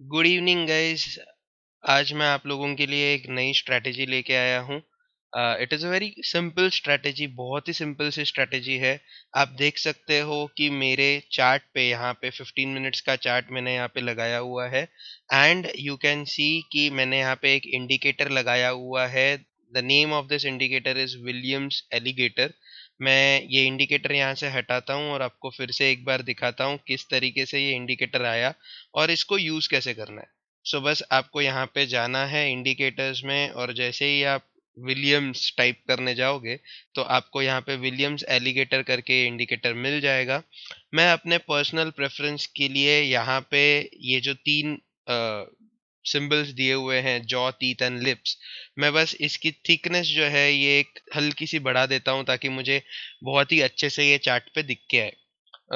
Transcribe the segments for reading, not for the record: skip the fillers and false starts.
Good evening guys. आज मैं आप लोगों के लिए एक नई स्ट्रैटेजी लेके आया हूँ। It is a very simple strategy, बहुत ही सिंपल सी स्ट्रैटेजी है। आप देख सकते हो कि मेरे चार्ट पे यहाँ पे 15 मिनट्स का चार्ट मैंने यहाँ पे लगाया हुआ है। एंड यू कैन सी कि मैंने यहाँ पे एक इंडिकेटर लगाया हुआ है। The name of this indicator is Williams alligator. मैं ये इंडिकेटर यहाँ से हटाता हूँ और आपको फिर से एक बार दिखाता हूँ किस तरीके से ये इंडिकेटर आया और इसको यूज़ कैसे करना है। सो बस आपको यहाँ पे जाना है इंडिकेटर्स में, और जैसे ही आप विलियम्स टाइप करने जाओगे तो आपको यहाँ पे विलियम्स एलिगेटर करके इंडिकेटर मिल जाएगा। मैं अपने पर्सनल प्रेफरेंस के लिए यहाँ पे ये जो तीन सिंबल्स दिए हुए हैं, जॉ, टीथ एंड लिप्स, मैं बस इसकी थिकनेस जो है ये एक हल्की सी बढ़ा देता हूँ ताकि मुझे बहुत ही अच्छे से ये चार्ट पे दिख के आए।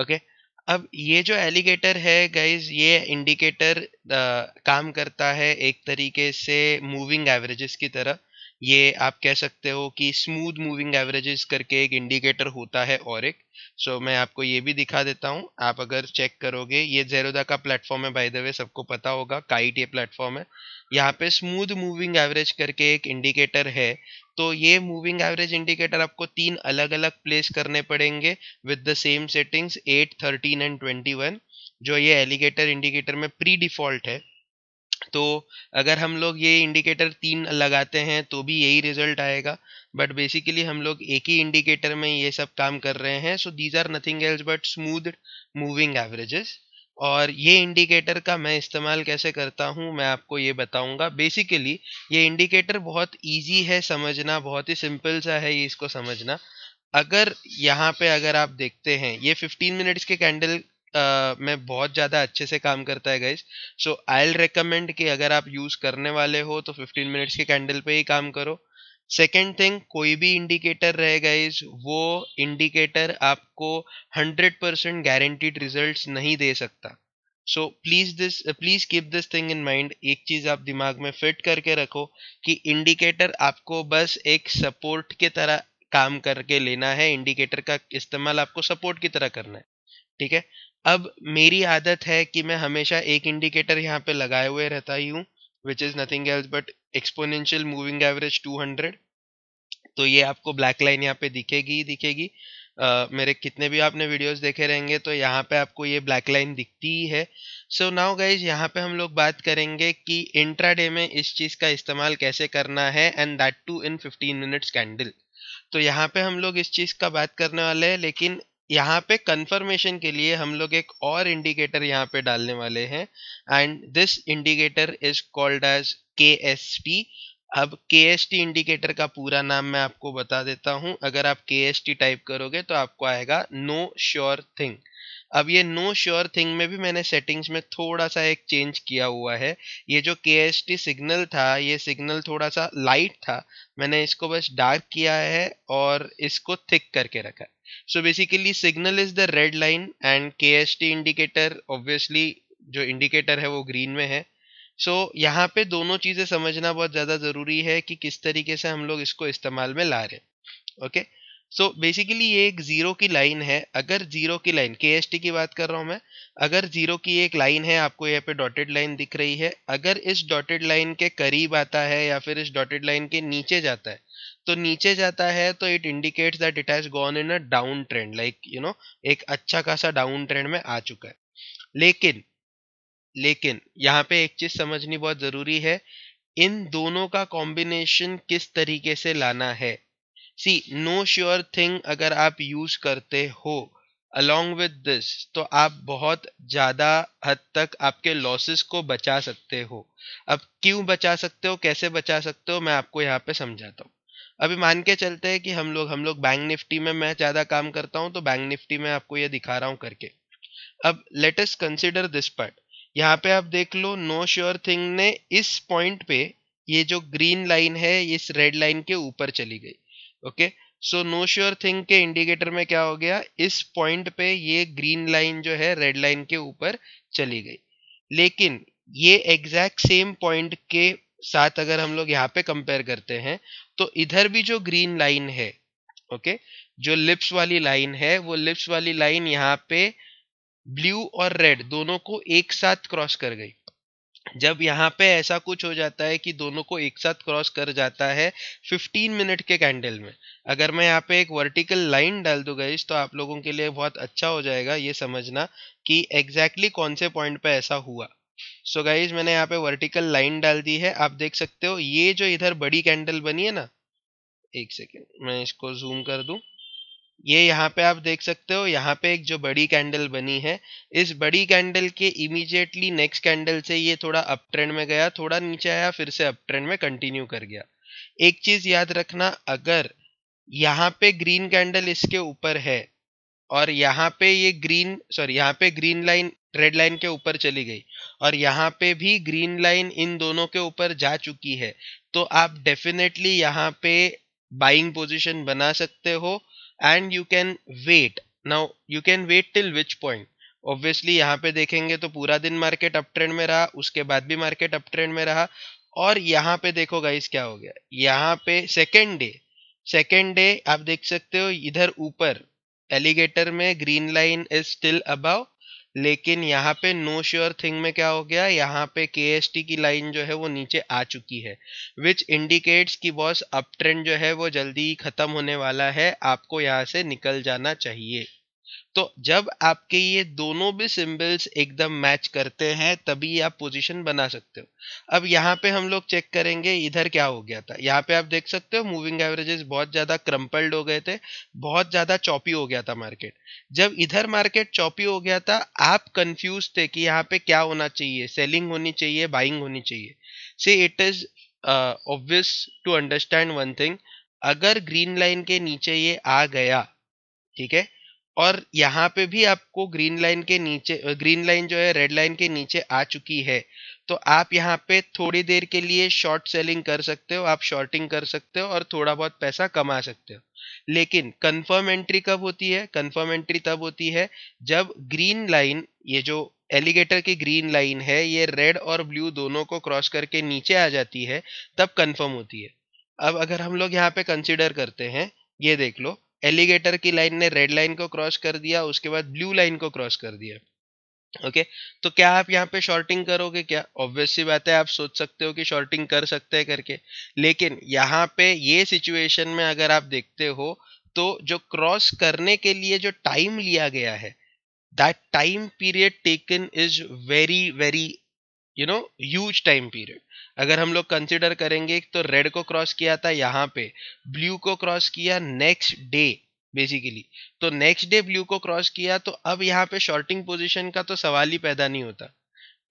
ओके। अब ये जो एलिगेटर है गाइज, ये इंडिकेटर काम करता है एक तरीके से मूविंग एवरेजेस की तरह। ये आप कह सकते हो कि स्मूथ मूविंग एवरेजेस करके एक इंडिकेटर होता है और एक। सो मैं आपको ये भी दिखा देता हूँ। आप अगर चेक करोगे, ये जेरोदा का प्लेटफॉर्म है, बाय द वे सबको पता होगा, काइट ये प्लेटफॉर्म है। यहाँ पे स्मूथ मूविंग एवरेज करके एक इंडिकेटर है। तो ये मूविंग एवरेज इंडिकेटर आपको तीन अलग अलग प्लेस करने पड़ेंगे with the same settings 8, 13 and 21, जो ये एलिगेटर इंडिकेटर में प्री डिफॉल्ट है। तो अगर हम लोग ये इंडिकेटर तीन लगाते हैं तो भी यही रिजल्ट आएगा। बट बेसिकली हम लोग एक ही इंडिकेटर में ये सब काम कर रहे हैं। So these are nothing else but smooth moving averages. और ये इंडिकेटर का मैं इस्तेमाल कैसे करता हूँ मैं आपको ये बताऊंगा। बेसिकली ये इंडिकेटर बहुत इजी है समझना, बहुत ही सिंपल सा है ये इसको समझना। अगर यहाँ पे अगर आप देखते हैं, ये 15 मिनट्स के कैंडल में बहुत ज़्यादा अच्छे से काम करता है guys. So I will recommend कि अगर आप यूज़ करने वाले हो तो 15 मिनट्स के कैंडल पे ही काम करो। सेकेंड थिंग, कोई भी इंडिकेटर रहे गाइस, वो इंडिकेटर आपको 100% गारंटीड रिजल्ट्स नहीं दे सकता। So please keep this thing in mind. एक चीज आप दिमाग में फिट करके रखो कि इंडिकेटर आपको बस एक सपोर्ट की तरह काम करके लेना है। इंडिकेटर का इस्तेमाल आपको सपोर्ट की तरह करना है, ठीक है। अब मेरी आदत है कि मैं हमेशा एक इंडिकेटर यहाँ पे लगाए हुए रहता ही हूँ, which is nothing else but exponential moving average 200। तो ये आपको ब्लैक लाइन यहाँ पे दिखेगी ही दिखेगी। मेरे कितने भी आपने वीडियोस देखे रहेंगे तो यहाँ पे आपको ये ब्लैक लाइन दिखती ही है। सो नाउ गाइज, यहाँ पे हम लोग बात करेंगे कि इंट्राडे में इस चीज़ का इस्तेमाल कैसे करना है, and that too in 15 minutes candle. तो यहाँ पे हम लोग इस चीज़ का बात करने वाले हैं, लेकिन यहाँ पे कंफर्मेशन के लिए हम लोग एक और इंडिकेटर यहाँ पे डालने वाले हैं, and this indicator is called as K S T. अब के एस टी इंडिकेटर का पूरा नाम मैं आपको बता देता हूँ। अगर आप के एस टी टाइप करोगे तो आपको आएगा नो श्योर थिंग। अब ये नो श्योर थिंग में भी मैंने सेटिंग्स में थोड़ा सा एक चेंज किया हुआ है। ये जो के एस टी सिग्नल था, ये सिग्नल थोड़ा सा लाइट था, मैंने इसको बस डार्क किया है और इसको थिक करके रखा है। So basically signal is the red line and के एस टी इंडिकेटर ऑब्वियसली जो इंडिकेटर है वो ग्रीन में है। सो यहाँ पे दोनों चीजें समझना बहुत ज्यादा जरूरी है कि किस तरीके से हम लोग इसको इस्तेमाल में ला रहे हैं। ओके। सो बेसिकली ये एक जीरो की लाइन है। अगर जीरो की लाइन, के एस टी की बात कर रहा हूं मैं, अगर जीरो की एक लाइन है, आपको यहाँ पे डॉटेड लाइन दिख रही है, अगर इस डॉटेड लाइन के करीब आता है या फिर इस डॉटेड लाइन के नीचे जाता है, तो नीचे जाता है तो it indicates that it has gone in a down trend, like एक अच्छा खासा डाउन ट्रेंड में आ चुका है। लेकिन लेकिन यहाँ पे एक चीज समझनी बहुत जरूरी है, इन दोनों का कॉम्बिनेशन किस तरीके से लाना है। सी, नो श्योर थिंग अगर आप यूज करते हो अलोंग विद दिस, तो आप बहुत ज्यादा हद तक आपके लॉसेस को बचा सकते हो। अब क्यों बचा सकते हो, कैसे बचा सकते हो, मैं आपको यहाँ पे समझाता हूँ। अभी मान के चलते हैं कि हम लोग बैंक निफ्टी में मैं ज्यादा काम करता हूँ, तो बैंक निफ्टी में आपको ये दिखा रहा हूँ करके। अब let us consider this part. यहाँ पे आप देख लो, नो श्योर थिंग ने इस पॉइंट पे, ये जो ग्रीन लाइन है इस रेड लाइन के ऊपर चली गई। Okay. So no sure thing के इंडिकेटर में क्या हो गया, इस पॉइंट पे ये ग्रीन लाइन जो है रेड लाइन के ऊपर चली गई। लेकिन ये एग्जैक्ट सेम पॉइंट के साथ अगर हम लोग यहाँ पे कंपेयर करते हैं, तो इधर भी जो ग्रीन लाइन है, ओके, जो लिप्स वाली लाइन है, वो लिप्स वाली लाइन यहाँ पे ब्लू और रेड दोनों को एक साथ क्रॉस कर गई। जब यहाँ पे ऐसा कुछ हो जाता है कि दोनों को एक साथ क्रॉस कर जाता है 15 मिनट के कैंडल में, अगर मैं यहाँ पे एक वर्टिकल लाइन डाल दूँ गाइस, तो आप लोगों के लिए बहुत अच्छा हो जाएगा ये समझना कि एग्जैक्टली कौन से पॉइंट पे ऐसा हुआ। सो गाइस मैंने यहाँ पे वर्टिकल लाइन डाल दी है, आप देख सकते हो ये जो इधर बड़ी कैंडल बनी है ना, एक सेकेंड मैं इसको जूम कर दूं। ये यहाँ पे आप देख सकते हो, यहाँ पे एक जो बड़ी कैंडल बनी है, इस बड़ी कैंडल के इमीडिएटली नेक्स्ट कैंडल से ये थोड़ा अप ट्रेंड में गया, थोड़ा नीचे आया, फिर से अप ट्रेंड में कंटिन्यू कर गया। एक चीज याद रखना, अगर यहाँ पे ग्रीन कैंडल इसके ऊपर है और यहाँ पे ये ग्रीन सॉरी यहाँ पे ग्रीन लाइन रेड लाइन के ऊपर चली गई और यहाँ पे भी ग्रीन लाइन इन दोनों के ऊपर जा चुकी है, तो आप डेफिनेटली यहाँ पे बाइंग पोजीशन बना सकते हो and you can wait. Now you can wait till which point? Obviously यहाँ पे देखेंगे तो पूरा दिन मार्केट अप ट्रेंड में रहा, उसके बाद भी मार्केट अप ट्रेंड में रहा, और यहाँ पे देखो गाइस क्या हो गया, यहाँ पे सेकेंड डे आप देख सकते हो इधर ऊपर एलिगेटर में green line is still above, लेकिन यहाँ पे नो श्योर थिंग में क्या हो गया, यहाँ पे KST की लाइन जो है वो नीचे आ चुकी है, विच इंडिकेट्स कि बॉस अप ट्रेंड जो है वो जल्दी ही खत्म होने वाला है, आपको यहाँ से निकल जाना चाहिए। तो जब आपके ये दोनों भी सिंबल्स एकदम मैच करते हैं तभी आप पोजीशन बना सकते हो। अब यहाँ पे हम लोग चेक करेंगे इधर क्या हो गया था। यहाँ पे आप देख सकते हो मूविंग एवरेजेस बहुत ज्यादा क्रम्पल्ड हो गए थे, बहुत ज्यादा चॉपी हो गया था मार्केट। जब इधर मार्केट चॉपी हो गया था आप कंफ्यूज थे कि यहाँ पे क्या होना चाहिए, सेलिंग होनी चाहिए, बाइंग होनी चाहिए। See it is obvious to understand one thing, अगर ग्रीन लाइन के नीचे ये आ गया, ठीक है, और यहाँ पे भी आपको ग्रीन लाइन के नीचे, ग्रीन लाइन जो है रेड लाइन के नीचे आ चुकी है, तो आप यहाँ पे थोड़ी देर के लिए शॉर्ट सेलिंग कर सकते हो, आप शॉर्टिंग कर सकते हो और थोड़ा बहुत पैसा कमा सकते हो। लेकिन कंफर्म एंट्री कब होती है? कंफर्म एंट्री तब होती है जब ग्रीन लाइन, ये जो एलिगेटर की ग्रीन लाइन है, ये रेड और ब्लू दोनों को क्रॉस करके नीचे आ जाती है, तब कंफर्म होती है। अब अगर हम लोग यहाँ पे कंसिडर करते हैं, ये देख लो, एलिगेटर की लाइन ने रेड लाइन को क्रॉस कर दिया, उसके बाद ब्लू लाइन को क्रॉस कर दिया। ओके, तो क्या आप यहाँ पे शॉर्टिंग करोगे? क्या ऑब्वियस सी बात है, आप सोच सकते हो कि शॉर्टिंग कर सकते हैं करके, लेकिन यहाँ पे ये सिचुएशन में अगर आप देखते हो तो जो क्रॉस करने के लिए जो टाइम लिया गया है, that time period taken is very very huge time period. अगर हम लोग कंसिडर करेंगे तो रेड को क्रॉस किया था यहाँ पे, ब्लू को क्रॉस किया नेक्स्ट डे बेसिकली, तो नेक्स्ट डे ब्लू को क्रॉस किया, तो अब यहाँ पे शॉर्टिंग पोजीशन का तो सवाल ही पैदा नहीं होता।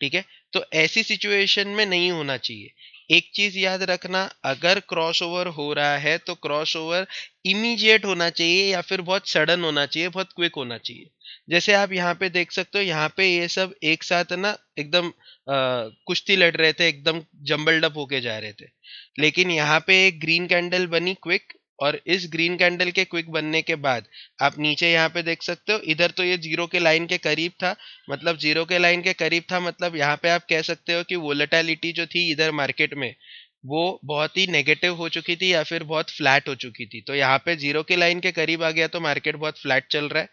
ठीक है, तो ऐसी सिचुएशन में नहीं होना चाहिए। एक चीज याद रखना, अगर क्रॉसओवर हो रहा है तो क्रॉसओवर इमीडिएट होना चाहिए या फिर बहुत सडन होना चाहिए, बहुत क्विक होना चाहिए। जैसे आप यहाँ पे देख सकते हो, यहाँ पे ये सब एक साथ ना एकदम कुश्ती लड़ रहे थे, एकदम जंबल्ड अप होके जा रहे थे, लेकिन यहाँ पे एक ग्रीन कैंडल बनी क्विक, और इस ग्रीन कैंडल के क्विक बनने के बाद आप नीचे यहाँ पे देख सकते हो, इधर तो ये जीरो के लाइन के करीब था, मतलब जीरो के लाइन के करीब था, मतलब यहाँ पे आप कह सकते हो कि वोलेटिलिटी जो थी इधर मार्केट में वो बहुत ही नेगेटिव हो चुकी थी या फिर बहुत फ्लैट हो चुकी थी। तो यहाँ पे जीरो के लाइन के करीब आ गया तो मार्केट बहुत फ्लैट चल रहा है।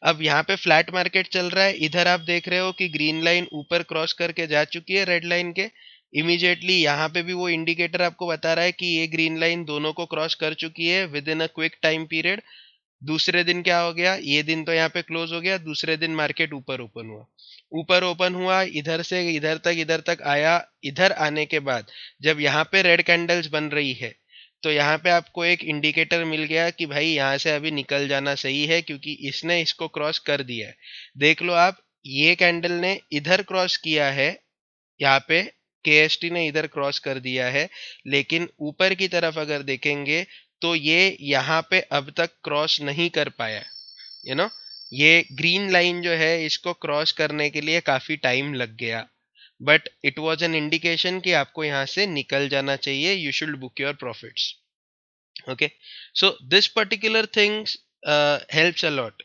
अब यहाँ पे फ्लैट मार्केट चल रहा है, इधर आप देख रहे हो कि ग्रीन लाइन ऊपर क्रॉस करके जा चुकी है रेड लाइन के, इमीडिएटली यहाँ पे भी वो इंडिकेटर आपको बता रहा है कि ये ग्रीन लाइन दोनों को क्रॉस कर चुकी है with in a quick time period. दूसरे दिन क्या हो गया, ये दिन तो यहाँ पे क्लोज हो गया, दूसरे दिन मार्केट ऊपर ओपन हुआ, ऊपर ओपन हुआ, इधर से इधर तक आया। इधर आने के बाद जब यहाँ पे रेड कैंडल्स बन रही है, तो यहाँ पे आपको एक इंडिकेटर मिल गया कि भाई यहाँ से अभी निकल जाना सही है, क्योंकि इसने इसको क्रॉस कर दिया है। देख लो आप, ये कैंडल ने इधर क्रॉस किया है, यहाँ पे KST ने इधर क्रॉस कर दिया है, लेकिन ऊपर की तरफ अगर देखेंगे तो ये यहाँ पे अब तक क्रॉस नहीं कर पाया। यू नो ये ग्रीन लाइन जो है इसको क्रॉस करने के लिए काफी टाइम लग गया, but it was an indication कि आपको यहाँ से निकल जाना चाहिए, you should book your profits. Okay, so this particular things helps a lot.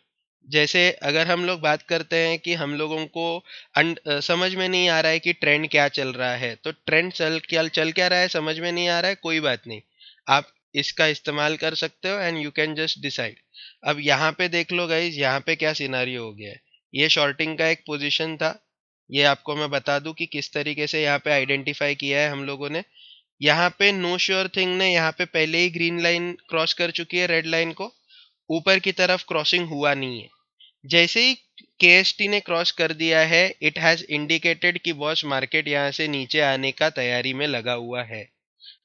जैसे अगर हम लोग बात करते हैं कि हम लोगों को समझ में नहीं आ रहा है कि ट्रेंड क्या चल रहा है, तो ट्रेंड चल क्या रहा है समझ में नहीं आ रहा है, कोई बात नहीं, आप इसका इस्तेमाल कर सकते हो and you can just decide. अब यहाँ पे देख लो गाइज, यहाँ पे क्या सिनारियो हो गया है, ये शॉर्टिंग का एक पोजीशन था, ये आपको मैं बता दूं कि किस तरीके से यहाँ पे आइडेंटिफाई किया है हम लोगों ने। यहाँ पे नो श्योर थिंग ने यहाँ पे पहले ही ग्रीन लाइन क्रॉस कर चुकी है रेड लाइन को, ऊपर की तरफ क्रॉसिंग हुआ नहीं है। जैसे ही केएसटी ने क्रॉस कर दिया है, इट हैज इंडिकेटेड कि बॉस मार्केट यहाँ से नीचे आने का तैयारी में लगा हुआ है।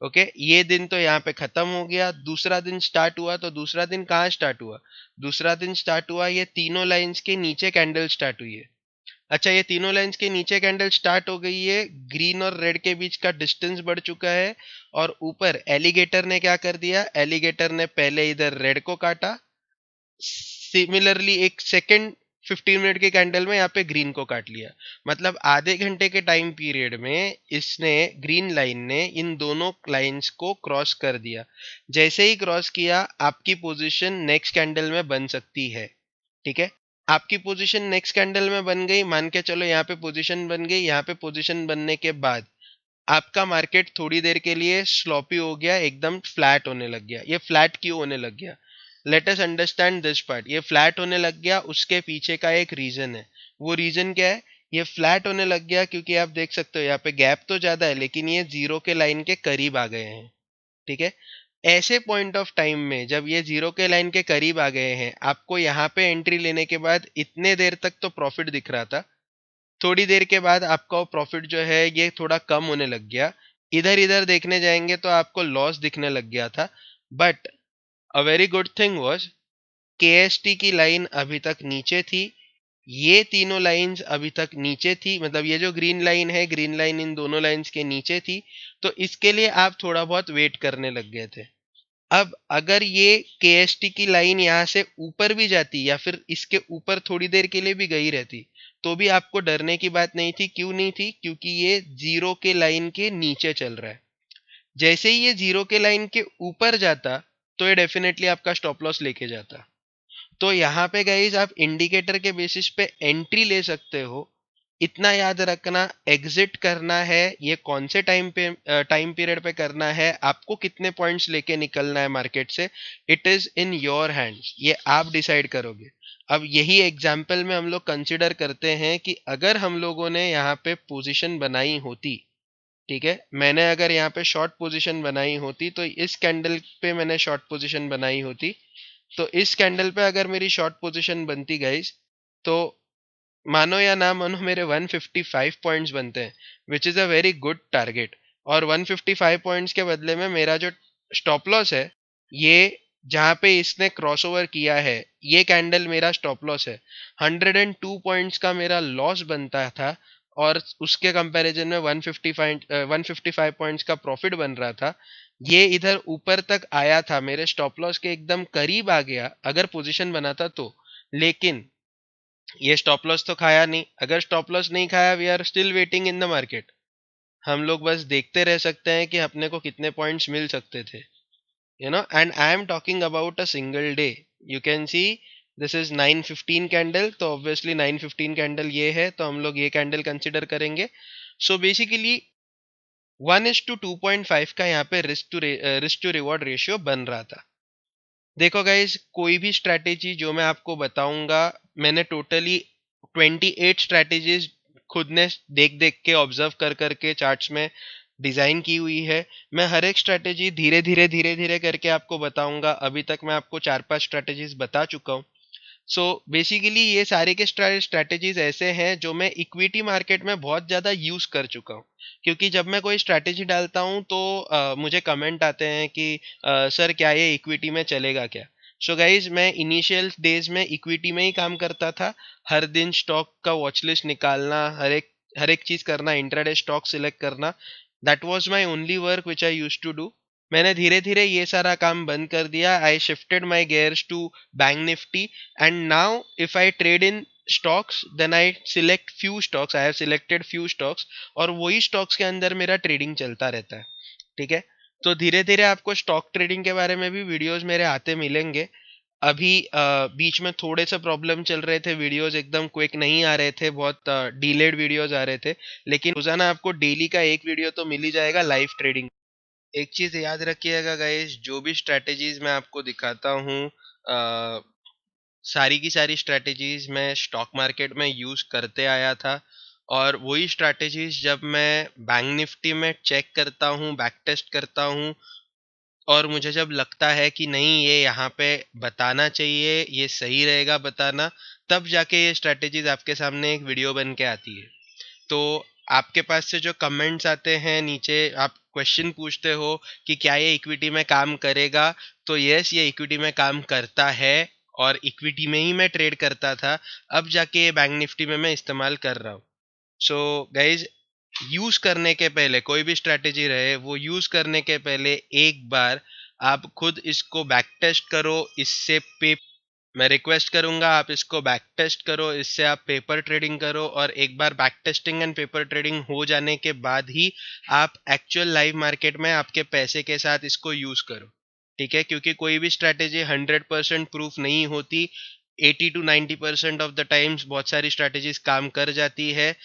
ओके, ये दिन तो यहाँ पे खत्म हो गया। दूसरा दिन स्टार्ट हुआ, तो दूसरा दिन कहाँ स्टार्ट हुआ? दूसरा दिन स्टार्ट हुआ ये तीनों लाइंस के नीचे कैंडल स्टार्ट हुई है। अच्छा, ये तीनों लाइंस के नीचे कैंडल स्टार्ट हो गई है, ग्रीन और रेड के बीच का डिस्टेंस बढ़ चुका है। और ऊपर एलिगेटर ने क्या कर दिया? एलिगेटर ने पहले इधर रेड को काटा, सिमिलरली एक सेकेंड 15 मिनट के कैंडल में यहाँ पे ग्रीन को काट लिया। मतलब आधे घंटे के टाइम पीरियड में इसने, ग्रीन लाइन ने इन दोनों लाइंस को क्रॉस कर दिया। जैसे ही क्रॉस किया, आपकी पोजीशन नेक्स्ट कैंडल में बन सकती है। ठीक है, आपकी पोजीशन नेक्स्ट कैंडल में बन गई, मान के चलो यहाँ पे पोजीशन बन गई। यहाँ पे पोजीशन बनने के बाद आपका मार्केट थोड़ी देर के लिए स्लॉपी हो गया, एकदम फ्लैट होने लग गया। ये फ्लैट क्यों होने लग गया? Let us understand this part. ये फ्लैट होने लग गया, उसके पीछे का एक रीजन है। वो रीजन क्या है? ये फ्लैट होने लग गया क्योंकि आप देख सकते हो यहाँ पे गैप तो ज्यादा है, लेकिन ये जीरो के लाइन के करीब आ गए हैं। ठीक है, ऐसे पॉइंट ऑफ टाइम में जब ये जीरो के लाइन के करीब आ गए हैं, आपको यहाँ पे एंट्री लेने के बाद इतने देर तक तो प्रॉफिट दिख रहा था। थोड़ी देर के बाद आपका प्रॉफिट जो है ये थोड़ा कम होने लग गया। इधर इधर देखने जाएंगे तो आपको लॉस दिखने लग गया था। But a very good thing was, KST की लाइन अभी तक नीचे थी, ये तीनों लाइंस अभी तक नीचे थी। मतलब ये जो ग्रीन लाइन है, ग्रीन लाइन इन दोनों लाइंस के नीचे थी। तो इसके लिए आप थोड़ा बहुत वेट करने लग गए थे। अब अगर ये केएसटी की लाइन यहाँ से ऊपर भी जाती या फिर इसके ऊपर थोड़ी देर के लिए भी गई रहती, तो भी आपको डरने की बात नहीं थी। क्यों नहीं थी? क्योंकि ये जीरो के लाइन के नीचे चल रहा है। जैसे ही ये जीरो के लाइन के ऊपर जाता, तो ये डेफिनेटली आपका स्टॉप लॉस लेके जाता। तो यहाँ पे गाइस आप इंडिकेटर के बेसिस पे एंट्री ले सकते हो। इतना याद रखना, एग्जिट करना है ये कौन से टाइम पीरियड पे करना है, आपको कितने पॉइंट्स लेके निकलना है मार्केट से, it is in your hands. ये आप डिसाइड करोगे। अब यही एग्जाम्पल में हम लोग कंसिडर करते हैं कि अगर हम लोगों ने यहाँ पे पोजीशन बनाई होती, ठीक है, मैंने अगर यहाँ पे शॉर्ट पोजीशन बनाई होती, तो इस कैंडल पे मैंने शॉर्ट पोजीशन बनाई होती, तो इस कैंडल पे अगर मेरी शॉर्ट पोजीशन बनती गाइस, तो मानो या ना मानो मेरे 155 पॉइंट्स बनते हैं, which is a very good target. और 155 पॉइंट्स के बदले में मेरा जो स्टॉप लॉस है, ये जहाँ पे इसने क्रॉसओवर किया है, ये कैंडल मेरा स्टॉप लॉस है। 102 पॉइंट्स का मेरा लॉस बनता था, और उसके कंपैरिजन में 155 पॉइंट्स का प्रॉफिट बन रहा था। ये इधर ऊपर तक आया था, मेरे स्टॉप लॉस के एकदम करीब आ गया अगर पोजीशन बनाता तो। लेकिन ये स्टॉप लॉस तो खाया नहीं। अगर स्टॉप लॉस नहीं खाया, we are still waiting in the market. हम लोग बस देखते रह सकते हैं कि अपने को कितने पॉइंट्स मिल सकते थे, and I am talking about a single day. You can see this is 9:15 candle, तो ऑब्वियसली 9:15 कैंडल ये है, तो हम लोग ये कैंडल कंसिडर करेंगे। सो बेसिकली 1:2.5 का यहाँ पे रिस्क टू रिवॉर्ड रेशियो बन रहा था। देखो गाइज, कोई भी स्ट्रैटेजी जो मैं आपको बताऊंगा, मैंने टोटली 28 स्ट्रैटेजीज खुद ने देख देख के, ऑब्जर्व कर करके चार्ट्स में डिजाइन की हुई है। मैं हर एक स्ट्रैटेजी धीरे धीरे करके आपको बताऊंगा। अभी तक मैं आपको 4-5 स्ट्रैटेजीज बता चुका हूँ। सो बेसिकली ये सारे के स्ट्रैटेजीज ऐसे हैं जो मैं इक्विटी मार्केट में बहुत ज़्यादा यूज़ कर चुका हूँ। क्योंकि जब मैं कोई स्ट्रैटेजी डालता हूँ, तो मुझे कमेंट आते हैं कि सर क्या ये इक्विटी में चलेगा क्या? सो गाइज, मैं इनिशियल डेज में इक्विटी में ही काम करता था। हर दिन स्टॉक का वॉच लिस्ट निकालना, हर एक चीज़ करना, इंट्राडे स्टॉक सिलेक्ट करना, that was my only work which I used to do. मैंने धीरे धीरे ये सारा काम बंद कर दिया। I shifted my gears to Bank Nifty, and now if I trade in stocks, then I select few stocks, I have selected few stocks, और वही स्टॉक्स के अंदर मेरा ट्रेडिंग चलता रहता है। ठीक है, तो धीरे धीरे आपको स्टॉक ट्रेडिंग के बारे में भी वीडियोस मेरे आते मिलेंगे। अभी बीच में थोड़े से प्रॉब्लम चल रहे थे, वीडियोस एकदम क्विक नहीं आ रहे थे, बहुत डिलेड वीडियोस आ रहे थे। लेकिन रोजाना आपको डेली का एक वीडियो तो मिल ही जाएगा लाइव ट्रेडिंग। एक चीज याद रखिएगा गाइस, जो भी स्ट्रैटेजीज मैं आपको दिखाता हूँ, सारी की सारी स्ट्रैटेजीज मैं स्टॉक मार्केट में यूज करते आया था। और वही स्ट्रैटेजीज जब मैं बैंक निफ्टी में चेक करता हूँ, बैक टेस्ट करता हूँ, और मुझे जब लगता है कि नहीं ये यहाँ पे बताना चाहिए, ये सही रहेगा बताना, तब जाके ये स्ट्रैटेजीज आपके सामने एक वीडियो बन के आती है। तो आपके पास से जो कमेंट्स आते हैं नीचे, आप क्वेश्चन पूछते हो कि क्या ये इक्विटी में काम करेगा, तो यस ये इक्विटी में काम करता है, और इक्विटी में ही मैं ट्रेड करता था, अब जाके ये बैंक निफ्टी में मैं इस्तेमाल कर रहा हूँ। सो गाइज, यूज करने के पहले कोई भी स्ट्रैटेजी रहे, वो यूज करने के पहले एक बार आप खुद इसको बैक टेस्ट करो। इससे पे मैं रिक्वेस्ट करूंगा आप इसको बैक टेस्ट करो, इससे आप पेपर ट्रेडिंग करो, और एक बार back testing and paper trading हो जाने के बाद ही आप एक्चुअल लाइव मार्केट में आपके पैसे के साथ इसको यूज करो। ठीक है, क्योंकि कोई भी स्ट्रैटेजी 100% प्रूफ नहीं होती। 80 to 90% ऑफ द टाइम्स बहुत सारी स्ट्रैटेजीज काम कर जाती है।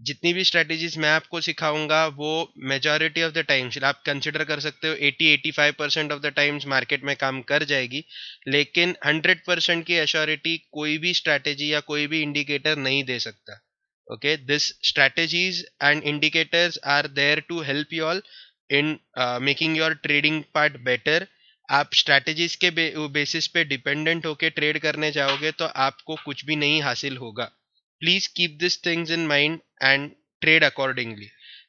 जितनी भी स्ट्रैटेजीज मैं आपको सिखाऊंगा वो मेजॉरिटी ऑफ द टाइम्स आप कंसिडर कर सकते हो 80-85% ऑफ द टाइम्स मार्केट में काम कर जाएगी, लेकिन 100% की एश्योरिटी कोई भी स्ट्रैटेजी या कोई भी इंडिकेटर नहीं दे सकता। Okay, this strategies and indicators are there to help you all in making your trading part better. आप स्ट्रैटेजीज के बेसिस पे डिपेंडेंट होके ट्रेड करने जाओगे तो आपको कुछ भी नहीं हासिल होगा। Please keep this things in mind and trade accordingly.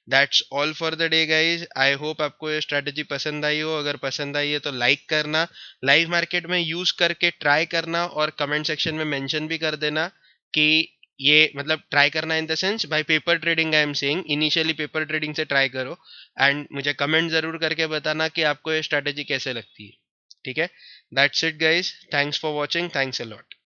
That's all for the day guys. I hope आपको ये स्ट्रैटेजी पसंद आई हो। अगर पसंद आई है तो लाइक करना, लाइव मार्केट में यूज करके ट्राई करना, और कमेंट सेक्शन में मेंशन भी कर देना कि ये मतलब ट्राई करना in the sense by paper trading. I am saying initially paper trading से ट्राई करो, एंड मुझे कमेंट जरूर करके बताना कि आपको ये स्ट्रैटेजी कैसे लगती है। ठीक है, that's it guys, thanks for watching, thanks a lot.